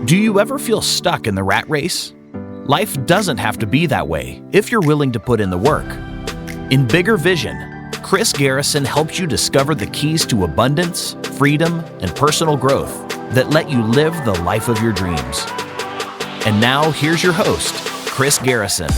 Do you ever feel stuck in the rat race? Life doesn't have to be that way if you're willing to put in the work. In Bigger Vision, Chris Garrison helps you discover the keys to abundance, freedom, and personal growth that let you live the life of your dreams. And now, here's your host, Chris Garrison.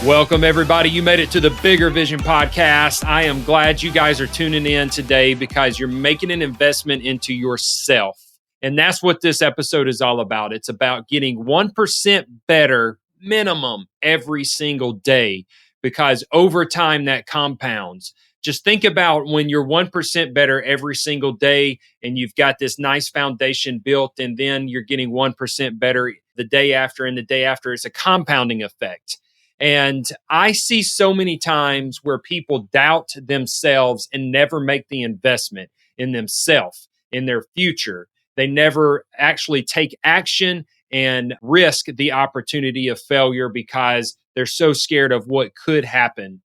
Welcome, everybody. You made it to the Bigger Vision podcast. I am glad you guys are tuning in today because you're making an investment into yourself. And that's what this episode is all about. It's about getting 1% better minimum every single day, because over time that compounds. Just think about when you're 1% better every single day and you've got this nice foundation built, and then you're getting 1% better the day after and the day after. It's a compounding effect. And I see so many times where people doubt themselves and never make the investment in themselves, in their future. They never actually take action and risk the opportunity of failure because they're so scared of what could happen.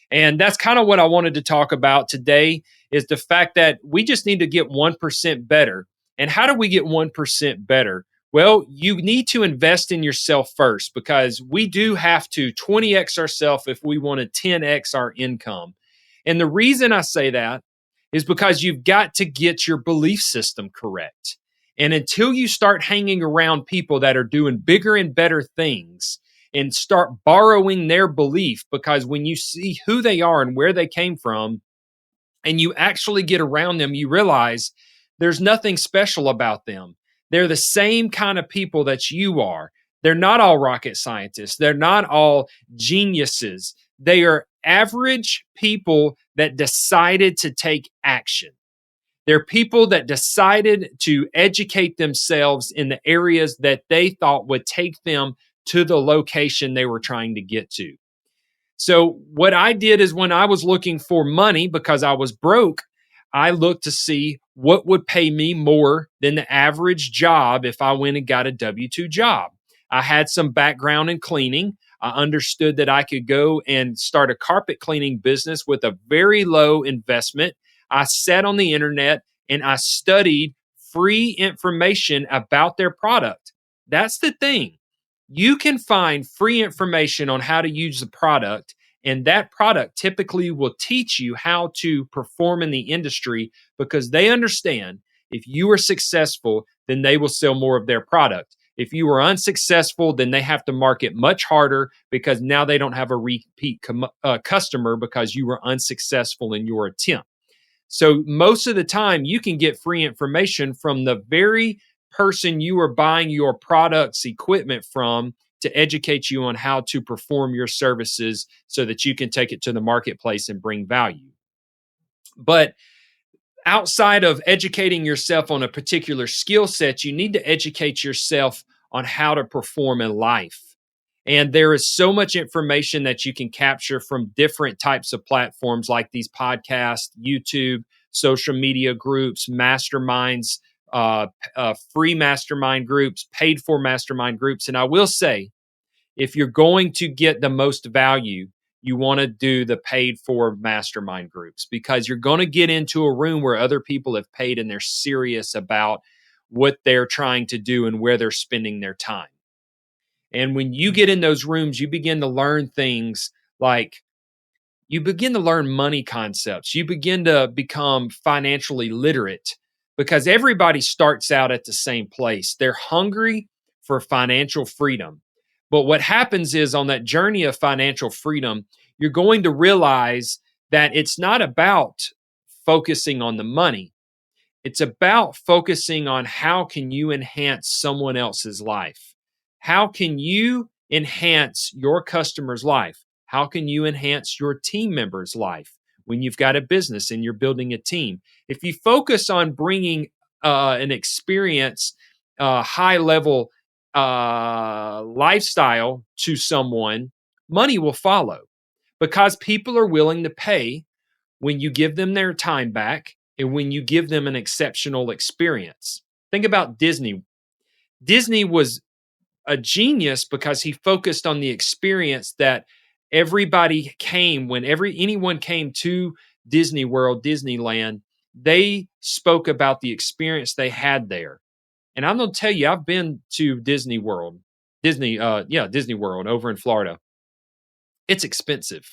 And that's kind of what I wanted to talk about today, is the fact that we just need to get 1% better. And how do we get 1% better? Well, you need to invest in yourself first, because we do have to 20x ourselves if we want to 10x our income. And the reason I say that is because you've got to get your belief system correct. And until you start hanging around people that are doing bigger and better things and start borrowing their belief, because when you see who they are and where they came from, and you actually get around them, you realize there's nothing special about them. They're the same kind of people that you are. They're not all rocket scientists. They're not all geniuses. They are average people that decided to take action. They're people that decided to educate themselves in the areas that they thought would take them to the location they were trying to get to. So what I did is, when I was looking for money because I was broke, I looked to see what would pay me more than the average job if I went and got a W-2 job. I had some background in cleaning. I understood that I could go and start a carpet cleaning business with a very low investment. I sat on the internet and I studied free information about their product. That's the thing. You can find free information on how to use the product, and that product typically will teach you how to perform in the industry, because they understand if you are successful, then they will sell more of their product. If you are unsuccessful, then they have to market much harder, because now they don't have a repeat customer because you were unsuccessful in your attempt. So most of the time, you can get free information from the very person you are buying your product's equipment from to educate you on how to perform your services so that you can take it to the marketplace and bring value. But outside of educating yourself on a particular skill set, you need to educate yourself on how to perform in life. And there is so much information that you can capture from different types of platforms like these podcasts, YouTube, social media groups, masterminds, free mastermind groups, paid for mastermind groups. And I will say, if you're going to get the most value, you want to do the paid for mastermind groups, because you're going to get into a room where other people have paid and they're serious about what they're trying to do and where they're spending their time. And when you get in those rooms, you begin to learn things like, you begin to learn money concepts. You begin to become financially literate, because everybody starts out at the same place. They're hungry for financial freedom. But what happens is, on that journey of financial freedom, you're going to realize that it's not about focusing on the money. It's about focusing on how can you enhance someone else's life. How can you enhance your customer's life? How can you enhance your team member's life when you've got a business and you're building a team? If you focus on bringing an experience, high-level lifestyle to someone, money will follow, because people are willing to pay when you give them their time back and when you give them an exceptional experience. Think about Disney. Disney was a genius because he focused on the experience that everybody came, anyone came to Disney World, Disneyland, they spoke about the experience they had there. And I'm going to tell you, I've been to Disney World, Disney World over in Florida. It's expensive.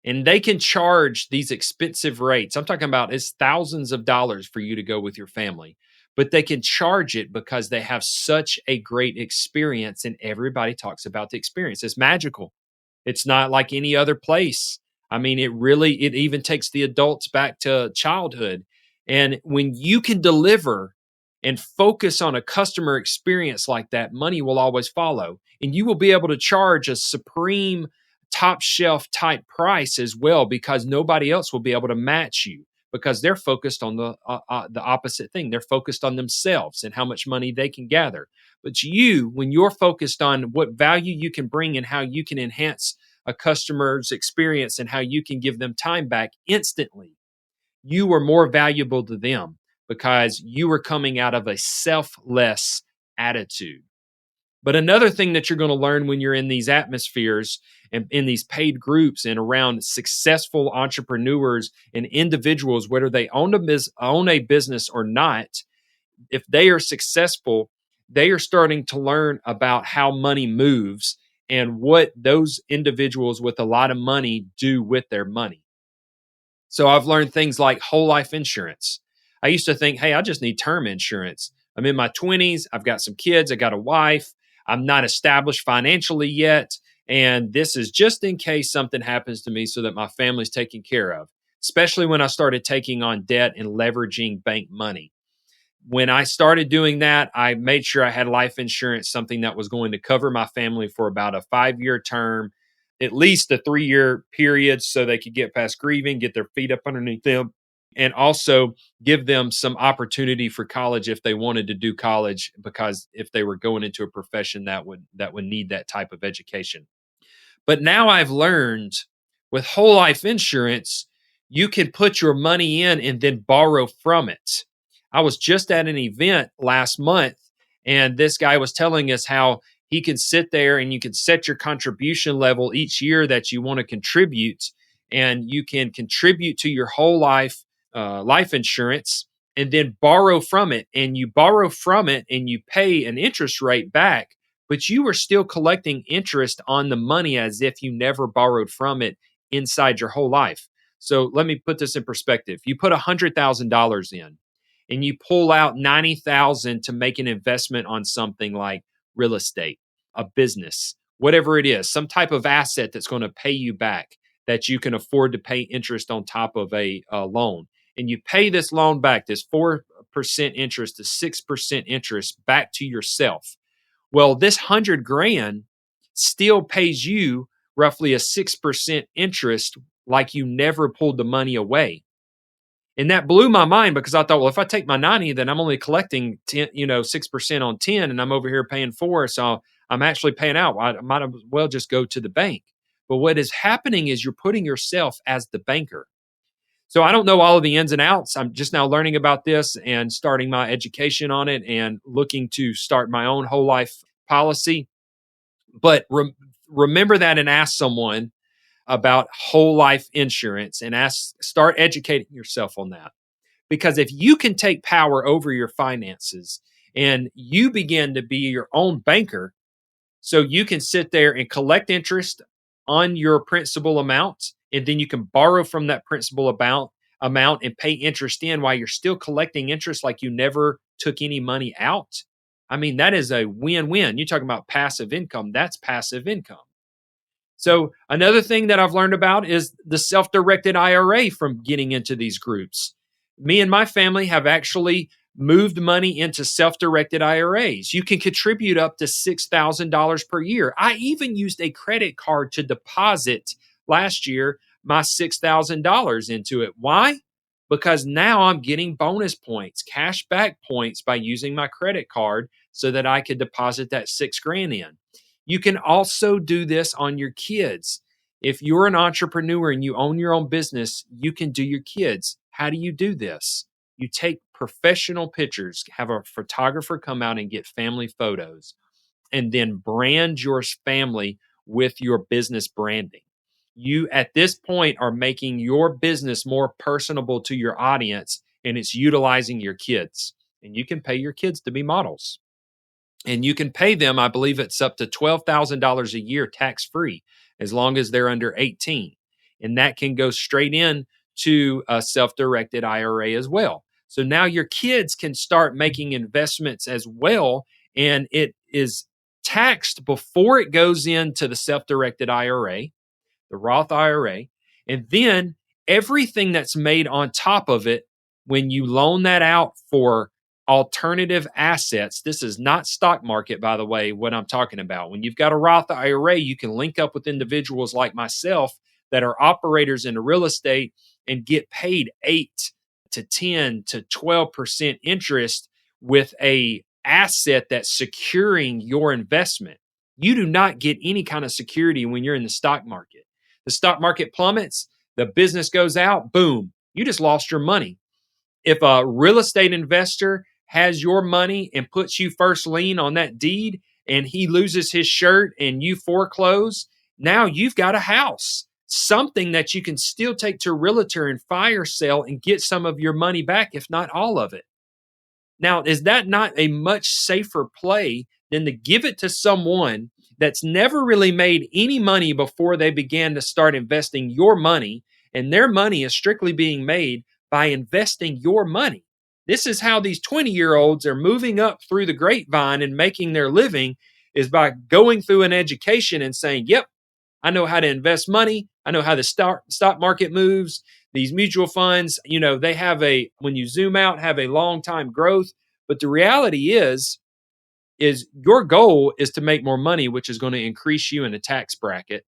And they can charge these expensive rates. I'm talking about it's thousands of dollars for you to go with your family, but they can charge it because they have such a great experience. And everybody talks about the experience. It's magical. It's not like any other place. I mean, it even takes the adults back to childhood. And when you can deliver and focus on a customer experience like that, money will always follow. And you will be able to charge a supreme top shelf type price as well, because nobody else will be able to match you, because they're focused on the opposite thing. They're focused on themselves and how much money they can gather. But you, when you're focused on what value you can bring and how you can enhance a customer's experience and how you can give them time back instantly, you are more valuable to them because you are coming out of a selfless attitude. But another thing that you're going to learn when you're in these atmospheres and in these paid groups and around successful entrepreneurs and individuals, whether they own a business or not, if they are successful, they are starting to learn about how money moves and what those individuals with a lot of money do with their money. So I've learned things like whole life insurance. I used to think, hey, I just need term insurance. I'm in my 20s. I've got some kids. I got a wife. I'm not established financially yet. And this is just in case something happens to me so that my family's taken care of, especially when I started taking on debt and leveraging bank money. When I started doing that, I made sure I had life insurance, something that was going to cover my family for about a 5-year term, at least a 3-year period, so they could get past grieving, get their feet up underneath them, and also give them some opportunity for college if they wanted to do college, because if they were going into a profession that would need that type of education. But now I've learned with whole life insurance, you can put your money in and then borrow from it. I was just at an event last month, and this guy was telling us how he can sit there and you can set your contribution level each year that you want to contribute, and you can contribute to your whole life insurance and then borrow from it. And you borrow from it and you pay an interest rate back, but you are still collecting interest on the money as if you never borrowed from it inside your whole life. So let me put this in perspective. You put $100,000 in, and you pull out 90,000 to make an investment on something like real estate, a business, whatever it is, some type of asset that's going to pay you back, that you can afford to pay interest on top of a loan. And you pay this loan back, this 4% interest to 6% interest back to yourself. Well, this 100 grand still pays you roughly a 6% interest, like you never pulled the money away. And that blew my mind, because I thought, well, if I take my 90, then I'm only collecting 6% on 10, and I'm over here paying 4. So I'm actually paying out. I might as well just go to the bank. But what is happening is you're putting yourself as the banker. So I don't know all of the ins and outs. I'm just now learning about this and starting my education on it and looking to start my own whole life policy. But remember that and ask someone about whole life insurance and start educating yourself on that. Because if you can take power over your finances and you begin to be your own banker, so you can sit there and collect interest on your principal amount, and then you can borrow from that principal amount and pay interest in while you're still collecting interest like you never took any money out. I mean, that is a win-win. You're talking about passive income. That's passive income. So another thing that I've learned about is the self-directed IRA from getting into these groups. Me and my family have actually moved money into self-directed IRAs. You can contribute up to $6,000 per year. I even used a credit card to deposit last year my $6,000 into it. Why? Because now I'm getting bonus points, cash back points, by using my credit card so that I could deposit that $6,000 in. You can also do this on your kids. If you're an entrepreneur and you own your own business, you can do your kids. How do you do this? You take professional pictures, have a photographer come out and get family photos, and then brand your family with your business branding. You, at this point, are making your business more personable to your audience, and it's utilizing your kids. and you can pay your kids to be models. And you can pay them, I believe it's up to $12,000 a year tax free as long as they're under 18. And that can go straight in to a self directed IRA as well. So now your kids can start making investments as well. And it is taxed before it goes into the self directed IRA, the Roth IRA. And then everything that's made on top of it, when you loan that out for alternative assets, this is not stock market, by the way, what I'm talking about. When you've got a Roth IRA, you can link up with individuals like myself that are operators in real estate and get paid 8 to 10 to 12% interest with a asset that's securing your investment. You do not get any kind of security when you're in the stock market. The stock market plummets, the business goes out, boom, you just lost your money. If a real estate investor has your money and puts you first lien on that deed and he loses his shirt and you foreclose, now you've got a house, something that you can still take to a realtor and fire sale and get some of your money back, if not all of it. Now, is that not a much safer play than to give it to someone that's never really made any money before they began to start investing your money, and their money is strictly being made by investing your money? This is how these 20-year-olds are moving up through the grapevine and making their living, is by going through an education and saying, yep, I know how to invest money. I know how the stock market moves. These mutual funds, they have when you zoom out, have a long time growth. But the reality is your goal is to make more money, which is going to increase you in a tax bracket.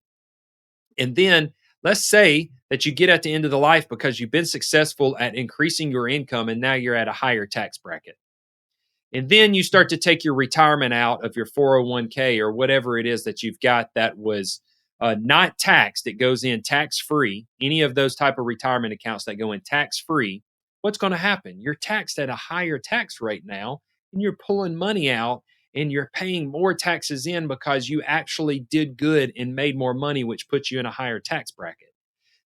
And then let's say that you get at the end of the life because you've been successful at increasing your income and now you're at a higher tax bracket. And then you start to take your retirement out of your 401k or whatever it is that you've got that was not taxed. It goes in tax-free. Any of those type of retirement accounts that go in tax-free, what's going to happen? You're taxed at a higher tax rate now, and you're pulling money out and you're paying more taxes in because you actually did good and made more money, which puts you in a higher tax bracket.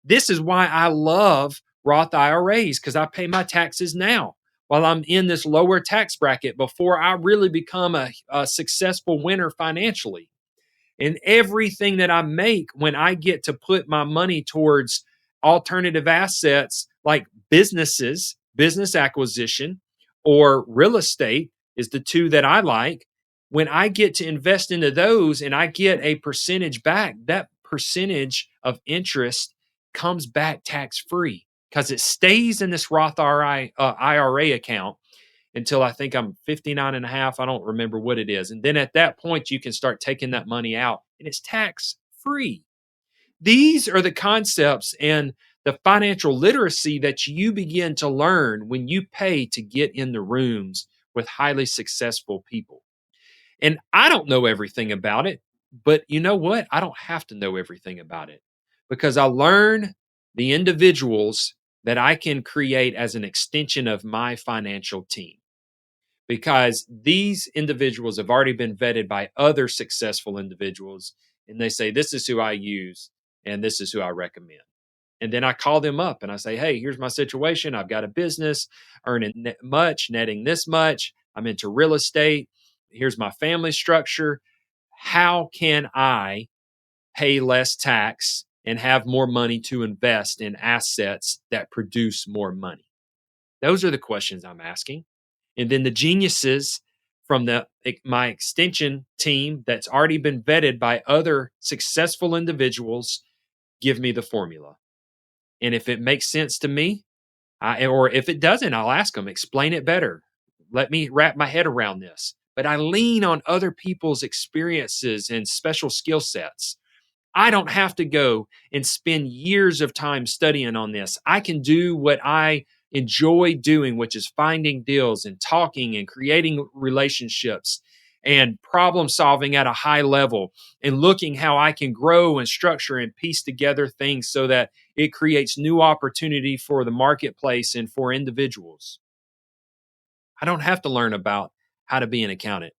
This is why I love Roth IRAs, because I pay my taxes now while I'm in this lower tax bracket before I really become a successful winner financially. And everything that I make, when I get to put my money towards alternative assets like business acquisition, or real estate is the two that I like. When I get to invest into those and I get a percentage back, that percentage of interest comes back tax-free because it stays in this Roth IRA account until I think I'm 59 and a half. I don't remember what it is. And then at that point, you can start taking that money out and it's tax-free. These are the concepts and the financial literacy that you begin to learn when you pay to get in the rooms with highly successful people. And I don't know everything about it, but you know what? I don't have to know everything about it because I learn the individuals that I can create as an extension of my financial team. Because these individuals have already been vetted by other successful individuals, and they say, this is who I use, and this is who I recommend. And then I call them up and I say, hey, here's my situation. I've got a business, earning much, netting this much. I'm into real estate. Here's my family structure. How can I pay less tax and have more money to invest in assets that produce more money? Those are the questions I'm asking. And then the geniuses from my extension team that's already been vetted by other successful individuals give me the formula. And if it makes sense to me, or if it doesn't, I'll ask them, explain it better. Let me wrap my head around this. But I lean on other people's experiences and special skill sets. I don't have to go and spend years of time studying on this. I can do what I enjoy doing, which is finding deals and talking and creating relationships and problem solving at a high level and looking how I can grow and structure and piece together things so that it creates new opportunity for the marketplace and for individuals. I don't have to learn about how to be an accountant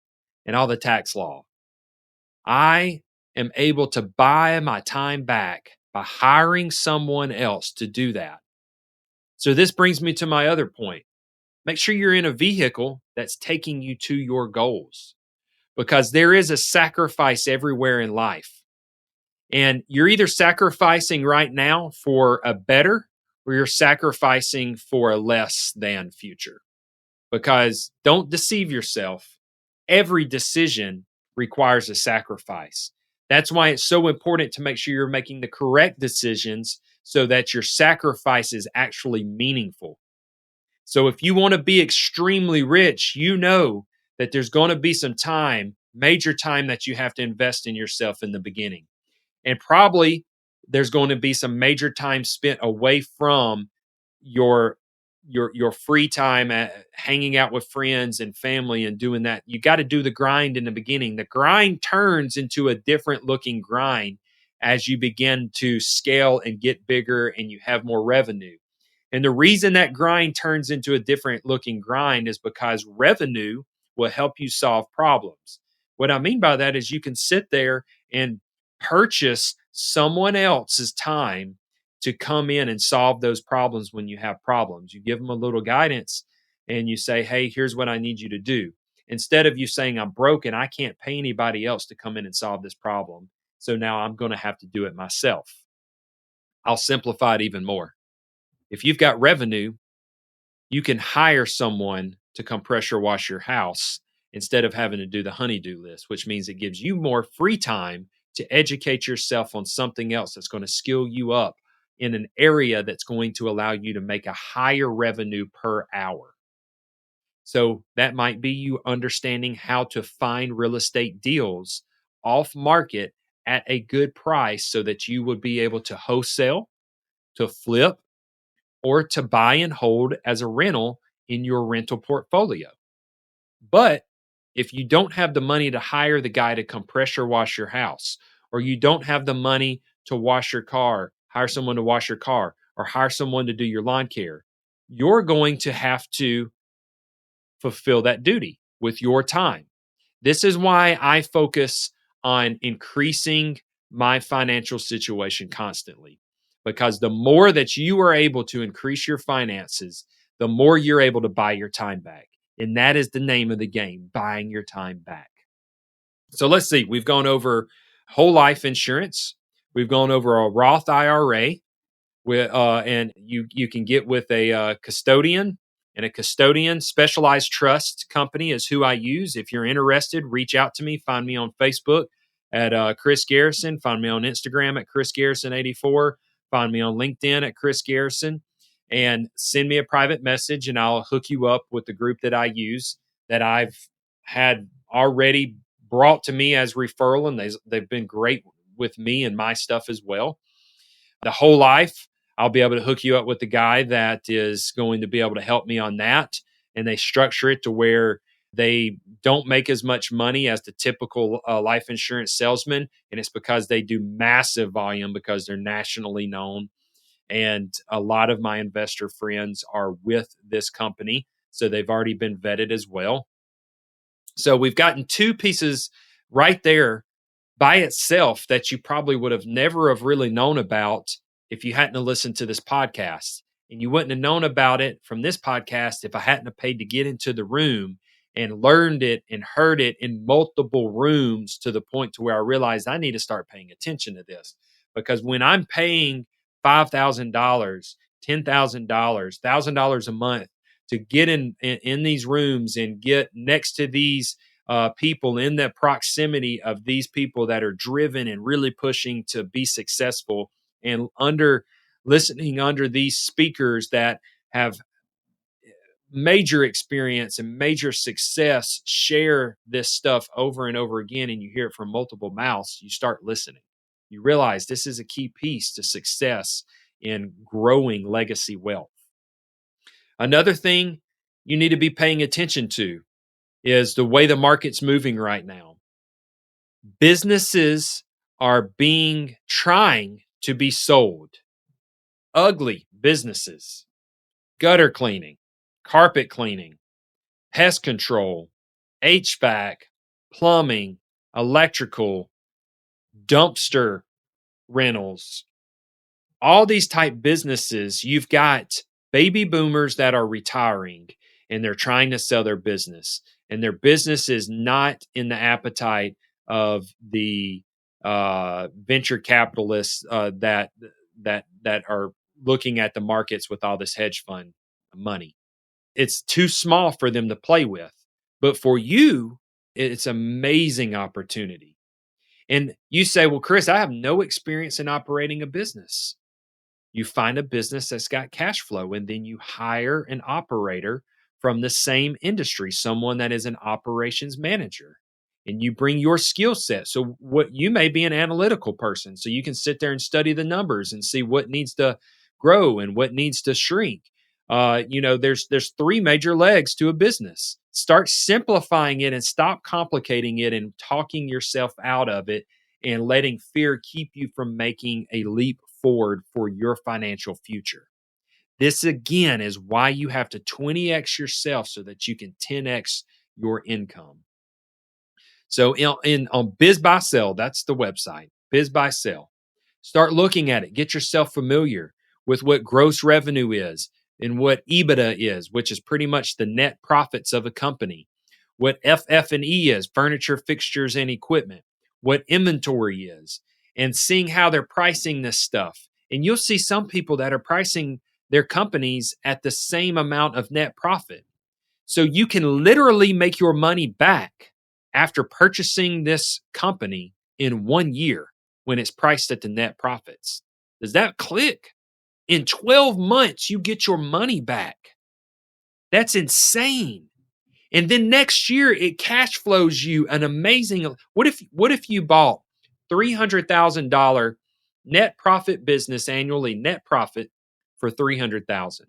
and all the tax law. I am able to buy my time back by hiring someone else to do that. So this brings me to my other point. make sure you're in a vehicle that's taking you to your goals, because there is a sacrifice everywhere in life. And you're either sacrificing right now for a better, or you're sacrificing for a less than future. Because don't deceive yourself. Every decision requires a sacrifice. That's why it's so important to make sure you're making the correct decisions so that your sacrifice is actually meaningful. So if you want to be extremely rich, you know that there's going to be some time, major time, that you have to invest in yourself in the beginning. And probably there's going to be some major time spent away from your free time at hanging out with friends and family and doing that. You got to do the grind in the beginning. The grind turns into a different looking grind as you begin to scale and get bigger and you have more revenue. And the reason that grind turns into a different looking grind is because revenue will help you solve problems. What I mean by that is you can sit there and purchase someone else's time to come in and solve those problems when you have problems. You give them a little guidance and you say, hey, here's what I need you to do. Instead of you saying, I'm broken, I can't pay anybody else to come in and solve this problem. So now I'm going to have to do it myself. I'll simplify it even more. If you've got revenue, you can hire someone to come pressure wash your house instead of having to do the honey-do list, which means it gives you more free time to educate yourself on something else that's going to skill you up in an area that's going to allow you to make a higher revenue per hour. So that might be you understanding how to find real estate deals off market at a good price so that you would be able to wholesale, to flip, or to buy and hold as a rental in your rental portfolio. But if you don't have the money to hire the guy to come pressure wash your house, or you don't have the money to wash your car, hire someone to wash your car, or hire someone to do your lawn care, you're going to have to fulfill that duty with your time. This is why I focus on increasing my financial situation constantly, because the more that you are able to increase your finances, the more you're able to buy your time back. And that is the name of the game, buying your time back. So let's see, we've gone over whole life insurance. We've gone over a Roth IRA, and you can get with a custodian. And a custodian specialized trust company is who I use. If you're interested, reach out to me. Find me on Facebook at Chris Garrison. Find me on Instagram at Chris Garrison84. Find me on LinkedIn at Chris Garrison. And send me a private message, and I'll hook you up with the group that I use that I've had already brought to me as referral, and they've been great with me and my stuff as well. The whole life, I'll be able to hook you up with the guy that is going to be able to help me on that. And they structure it to where they don't make as much money as the typical life insurance salesman. And it's because they do massive volume because they're nationally known. And a lot of my investor friends are with this company. So they've already been vetted as well. So we've gotten two pieces right there by itself that you probably would have never have really known about if you hadn't listened to this podcast. And you wouldn't have known about it from this podcast if I hadn't have paid to get into the room and learned it and heard it in multiple rooms to the point to where I realized I need to start paying attention to this. Because when I'm paying $5,000, $10,000, $1,000 a month to get in these rooms and get next to these people, in the proximity of these people that are driven and really pushing to be successful, and listening under these speakers that have major experience and major success share this stuff over and over again, and you hear it from multiple mouths, you start listening. You realize this is a key piece to success in growing legacy wealth. Another thing you need to be paying attention to is the way the market's moving right now. Businesses are trying to be sold. Ugly businesses, gutter cleaning, carpet cleaning, pest control, HVAC, plumbing, electrical, dumpster rentals, all these type businesses. You've got baby boomers that are retiring, and they're trying to sell their business, and their business is not in the appetite of the venture capitalists that are looking at the markets with all this hedge fund money. It's too small for them to play with. But for you, it's amazing opportunity. And you say, well, Chris, I have no experience in operating a business. You find a business that's got cash flow, and then you hire an operator from the same industry, someone that is an operations manager, and you bring your skill set. So what you may be an analytical person, so you can sit there and study the numbers and see what needs to grow and what needs to shrink. There's three major legs to a business. Start simplifying it and stop complicating it and talking yourself out of it and letting fear keep you from making a leap forward for your financial future. This again is why you have to 20x yourself so that you can 10x your income. So on BizBuySell, that's the website, BizBuySell. Start looking at it. Get yourself familiar with what gross revenue is and what EBITDA is, which is pretty much the net profits of a company. What FF&E is, furniture, fixtures, and equipment. What inventory is, and seeing how they're pricing this stuff. And you'll see some people that are pricing their companies at the same amount of net profit. So you can literally make your money back after purchasing this company in 1 year when it's priced at the net profits. Does that click? In 12 months, you get your money back. That's insane. And then next year, it cash flows you an amazing. What if you bought $300,000 net profit business annually, net profit for $300,000?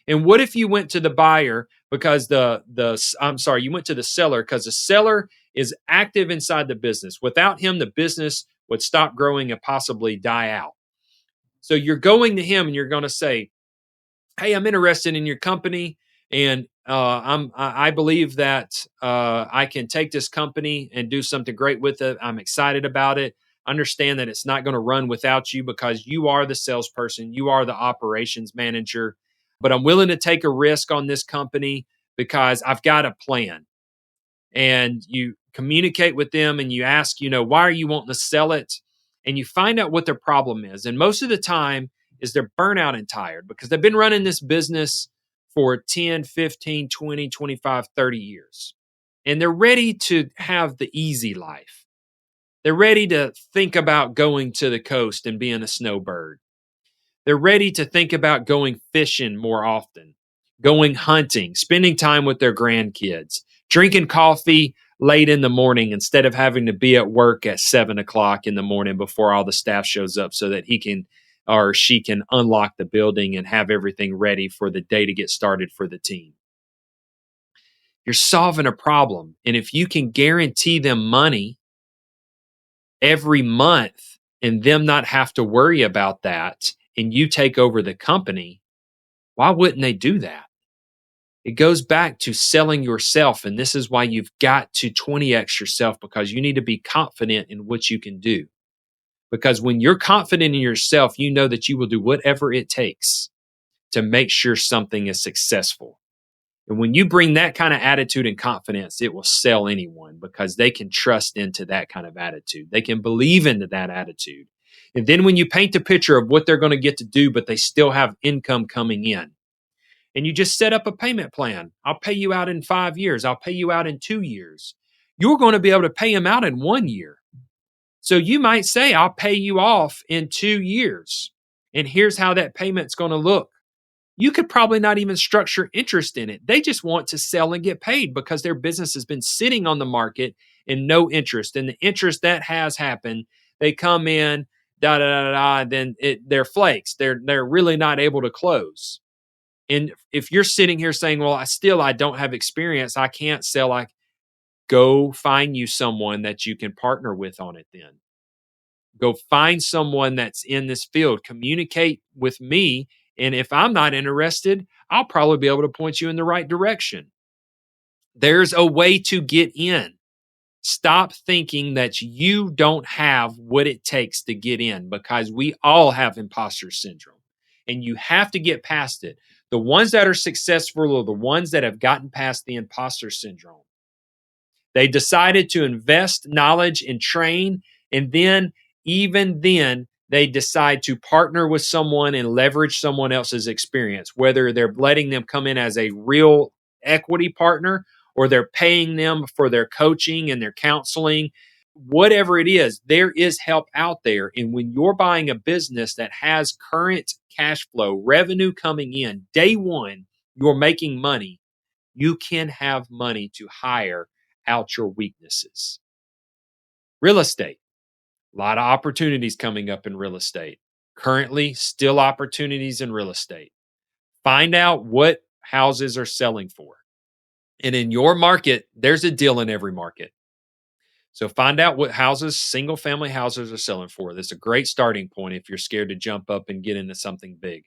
And what if you went to the buyer because you went to the seller because the seller is active inside the business. Without him, the business would stop growing and possibly die out. So you're going to him and you're going to say, hey, I'm interested in your company. And I believe that I can take this company and do something great with it. I'm excited about it. Understand that it's not going to run without you because you are the salesperson. You are the operations manager. But I'm willing to take a risk on this company because I've got a plan. And you communicate with them and you ask, why are you wanting to sell it? And you find out what their problem is. And most of the time is they're burnout and tired because they've been running this business for 10, 15, 20, 25, 30 years. And they're ready to have the easy life. They're ready to think about going to the coast and being a snowbird. They're ready to think about going fishing more often, going hunting, spending time with their grandkids, drinking coffee late in the morning instead of having to be at work at 7 o'clock in the morning before all the staff shows up so that he can or she can unlock the building and have everything ready for the day to get started for the team. You're solving a problem. And if you can guarantee them money every month and them not have to worry about that, and you take over the company, why wouldn't they do that? It goes back to selling yourself. And this is why you've got to 20x yourself because you need to be confident in what you can do. Because when you're confident in yourself, you know that you will do whatever it takes to make sure something is successful. And when you bring that kind of attitude and confidence, it will sell anyone because they can trust into that kind of attitude. They can believe into that attitude. And then when you paint the picture of what they're going to get to do, but they still have income coming in, and you just set up a payment plan. I'll pay you out in 5 years. I'll pay you out in 2 years. You're going to be able to pay them out in 1 year. So you might say, I'll pay you off in 2 years. And here's how that payment's going to look. You could probably not even structure interest in it. They just want to sell and get paid because their business has been sitting on the market and no interest. And the interest that has happened, they come in, then they're flakes. They're really not able to close. And if you're sitting here saying, well, I don't have experience, I can't sell, go find you someone that you can partner with on it then. Go find someone that's in this field. Communicate with me. And if I'm not interested, I'll probably be able to point you in the right direction. There's a way to get in. Stop thinking that you don't have what it takes to get in because we all have imposter syndrome and you have to get past it. The ones that are successful are the ones that have gotten past the imposter syndrome. They decided to invest knowledge and train, and then, even then, they decide to partner with someone and leverage someone else's experience, whether they're letting them come in as a real equity partner or they're paying them for their coaching and their counseling. Whatever it is, there is help out there. And when you're buying a business that has current cash flow, revenue coming in, day one, you're making money, you can have money to hire out your weaknesses. Real estate, a lot of opportunities coming up in real estate. Currently, still opportunities in real estate. Find out what houses are selling for. And in your market, there's a deal in every market. So find out what houses, single family houses are selling for. That's a great starting point if you're scared to jump up and get into something big.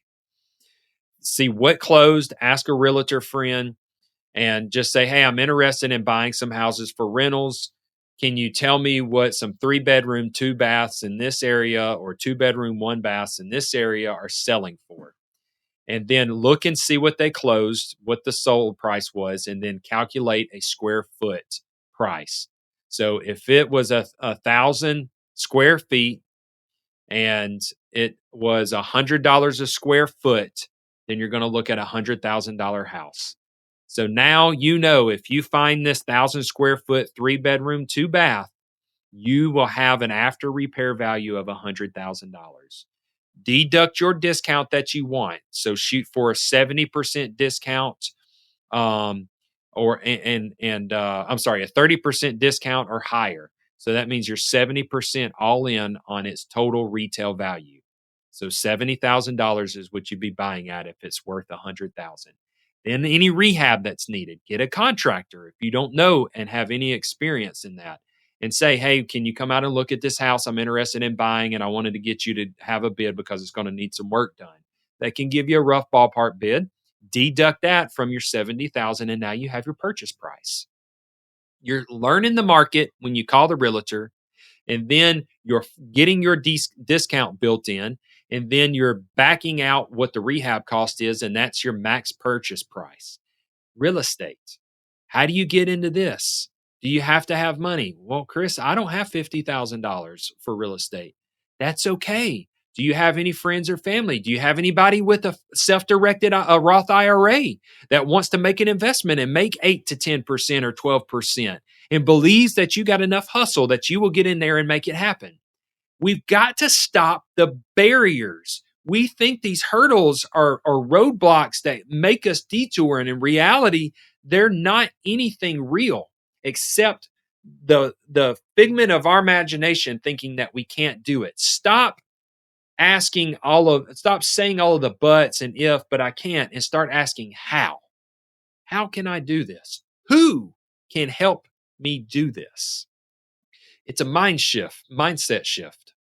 See what closed, ask a realtor friend, and just say, hey, I'm interested in buying some houses for rentals. Can you tell me what some 3-bedroom, 2 baths in this area or 2-bedroom, 1 baths in this area are selling for? And then look and see what they closed, what the sold price was, and then calculate a square foot price. So if it was a 1,000 square feet and it was $100 a square foot, then you're going to look at a $100,000 house. So now you know if you find this 1,000 square foot, 3-bedroom, 2 bath, you will have an after repair value of $100,000. Deduct your discount that you want. So shoot for a 70% discount, a 30% discount or higher. So that means you're 70% all in on its total retail value. So $70,000 is what you'd be buying at if it's worth $100,000. Then any rehab that's needed, get a contractor if you don't know and have any experience in that, and say, hey, can you come out and look at this house I'm interested in buying, and I wanted to get you to have a bid because it's going to need some work done. They can give you a rough ballpark bid, deduct that from your $70,000, and now you have your purchase price. You're learning the market when you call the realtor, and then you're getting your discount built in, and then you're backing out what the rehab cost is, and that's your max purchase price. Real estate. How do you get into this? Do you have to have money? Well, Chris, I don't have $50,000 for real estate. That's okay. Do you have any friends or family? Do you have anybody with a self-directed a Roth IRA that wants to make an investment and make 8 to 10% or 12% and believes that you got enough hustle that you will get in there and make it happen? We've got to stop the barriers. We think these hurdles are roadblocks that make us detour, and in reality, they're not anything real except the figment of our imagination thinking that we can't do it. Stop saying all of the buts and if, but I can't, and start asking how. How can I do this? Who can help me do this? It's a mindset shift.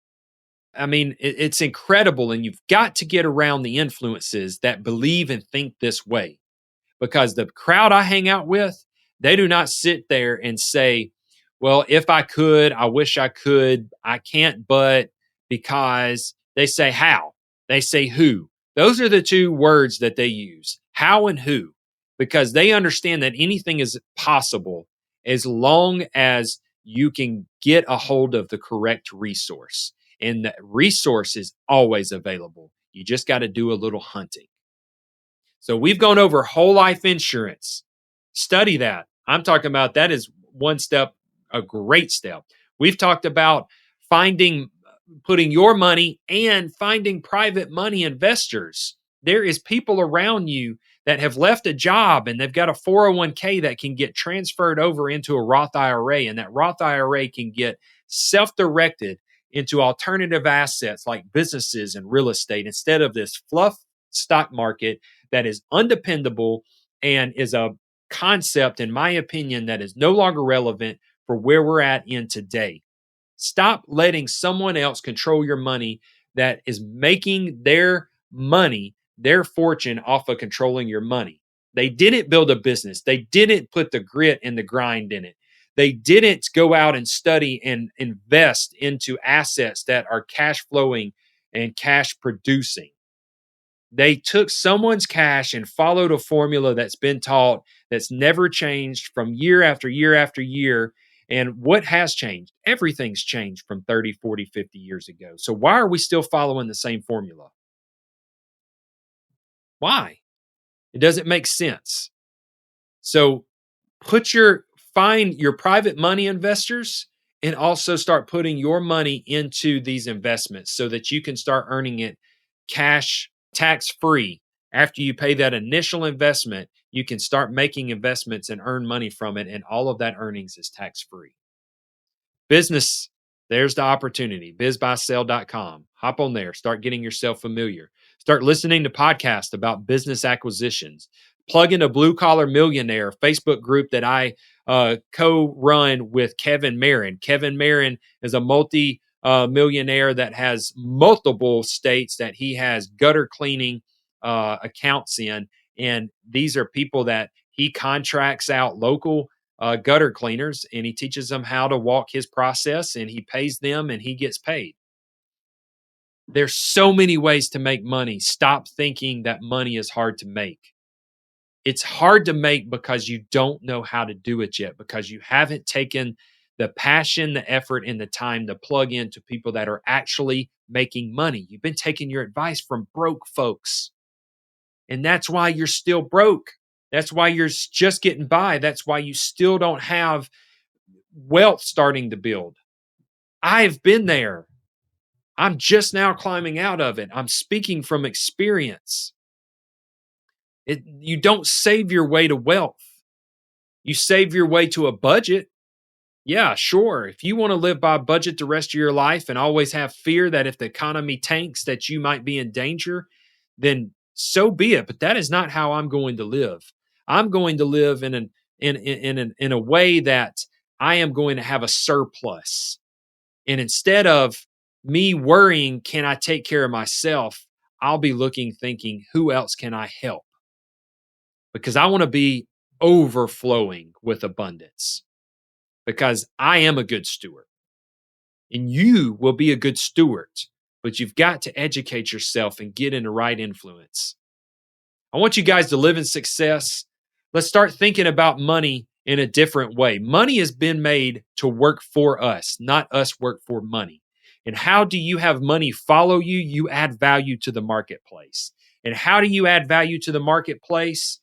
I mean, it's incredible, and you've got to get around the influences that believe and think this way, because the crowd I hang out with, they do not sit there and say, well, if I could, I wish I could, I can't, but because. They say how, they say who. Those are the two words that they use, how and who, because they understand that anything is possible as long as you can get a hold of the correct resource. And the resource is always available. You just got to do a little hunting. So we've gone over whole life insurance. Study that. I'm talking about that is one step, a great step. We've talked about putting your money and finding private money investors. There is people around you that have left a job and they've got a 401k that can get transferred over into a Roth IRA, and that Roth IRA can get self-directed into alternative assets like businesses and real estate instead of this fluff stock market that is undependable and is a concept, in my opinion, that is no longer relevant for where we're at in today. Stop letting someone else control your money that is making their money, their fortune off of controlling your money. They didn't build a business. They didn't put the grit and the grind in it. They didn't go out and study and invest into assets that are cash flowing and cash producing. They took someone's cash and followed a formula that's been taught, that's never changed from year after year after year. And what has changed? Everything's changed from 30, 40, 50 years ago. So why are we still following the same formula? Why? It doesn't make sense. So find your private money investors and also start putting your money into these investments so that you can start earning it cash tax-free. After you pay that initial investment, you can start making investments and earn money from it, and all of that earnings is tax-free. Business, there's the opportunity. bizbuysell.com. Hop on there. Start getting yourself familiar. Start listening to podcasts about business acquisitions. Plug in a Blue Collar Millionaire Facebook group that I co-run with Kevin Marin. Kevin Marin is a multi-millionaire that has multiple states that he has gutter cleaning accounts in. And these are people that he contracts out local gutter cleaners, and he teaches them how to walk his process, and he pays them and he gets paid. There's so many ways to make money. Stop thinking that money is hard to make. It's hard to make because you don't know how to do it yet, because you haven't taken the passion, the effort, and the time to plug into people that are actually making money. You've been taking your advice from broke folks. And that's why you're still broke. That's why you're just getting by. That's why you still don't have wealth starting to build. I've been there. I'm just now climbing out of it. I'm speaking from experience. You don't save your way to wealth. You save your way to a budget. Yeah, sure. If you want to live by a budget the rest of your life and always have fear that if the economy tanks that you might be in danger, then so be it. But that is not how I'm going to live. I'm going to live in a way that I am going to have a surplus. And instead of me worrying, can I take care of myself? I'll be thinking, who else can I help? Because I want to be overflowing with abundance, because I am a good steward, and you will be a good steward, but you've got to educate yourself and get in the right influence. I want you guys to live in success. Let's start thinking about money in a different way. Money has been made to work for us, not us work for money. And how do you have money follow you? You add value to the marketplace. And how do you add value to the marketplace?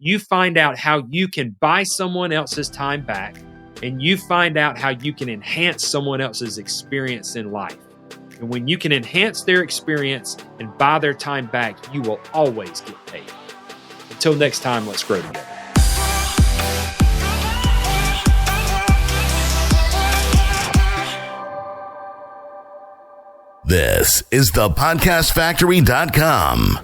You find out how you can buy someone else's time back, and you find out how you can enhance someone else's experience in life. And when you can enhance their experience and buy their time back, you will always get paid. Until next time, let's grow together. This is thepodcastfactory.com.